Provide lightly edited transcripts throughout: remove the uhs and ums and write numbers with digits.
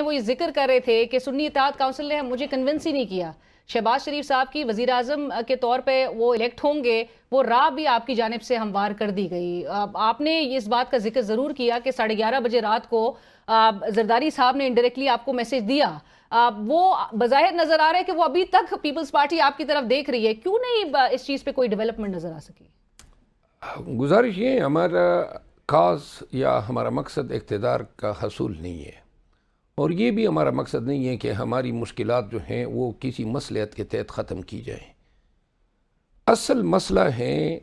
وہ یہ ذکر کر رہے تھے کہ سنی اتحاد کونسل نے مجھے کنونس ہی نہیں کیا. شہباز شریف صاحب کی وزیر اعظم کے طور پہ وہ الیکٹ ہوں گے، وہ راہ بھی آپ کی جانب سے ہموار کر دی گئی. آپ نے اس بات کا ذکر ضرور کیا کہ 11:30 بجے رات کو زرداری صاحب نے انڈائریکٹلی آپ کو میسج دیا. وہ بظاہر نظر آ رہا ہے کہ وہ ابھی تک پیپلز پارٹی آپ کی طرف دیکھ رہی ہے. کیوں نہیں اس چیز پہ کوئی ڈیولپمنٹ نظر آ سکی؟ گزارش یہ ہمارا کاز یا ہمارا مقصد اقتدار کا حصول نہیں ہے، اور یہ بھی ہمارا مقصد نہیں ہے کہ ہماری مشکلات جو ہیں وہ کسی مصلحت کے تحت ختم کی جائیں. اصل مسئلہ ہے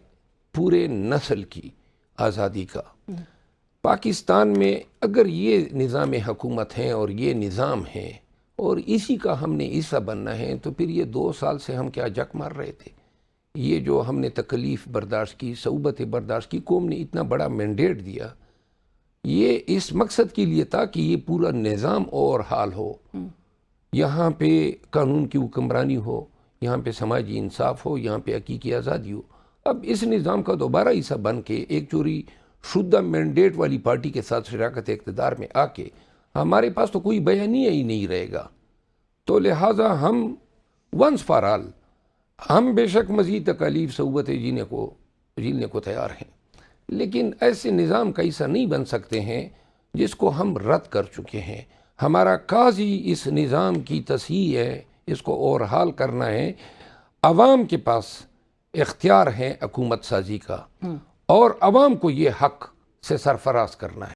پورے نسل کی آزادی کا. پاکستان میں اگر یہ نظام حکومت ہے اور یہ نظام ہے اور اسی کا ہم نے حصہ بننا ہے، تو پھر یہ 2 سال سے ہم کیا جک مار رہے تھے؟ یہ جو ہم نے تکلیف برداشت کی، صعوبت برداشت کی، قوم نے اتنا بڑا مینڈیٹ دیا، یہ اس مقصد کے لیے تھا کہ یہ پورا نظام اور حال ہو، یہاں پہ قانون کی حکمرانی ہو، یہاں پہ سماجی انصاف ہو، یہاں پہ حقیقی آزادی ہو. اب اس نظام کا دوبارہ حصہ بن کے ایک چوری شدہ مینڈیٹ والی پارٹی کے ساتھ شراکت اقتدار میں آ کے ہمارے پاس تو کوئی بیانیہ ہی نہیں رہے گا. تو لہٰذا ہم ونس فار آل ہم بے شک مزید تکالیف صعوبتیں جھیلنے کو تیار ہیں، لیکن ایسے نظام کا حصہ نہیں بن سکتے ہیں جس کو ہم رد کر چکے ہیں. ہمارا کاز ہی اس نظام کی تصحیح ہے، اس کو اور حال کرنا ہے. عوام کے پاس اختیار ہے حکومت سازی کا، اور عوام کو یہ حق سے سرفراز کرنا ہے.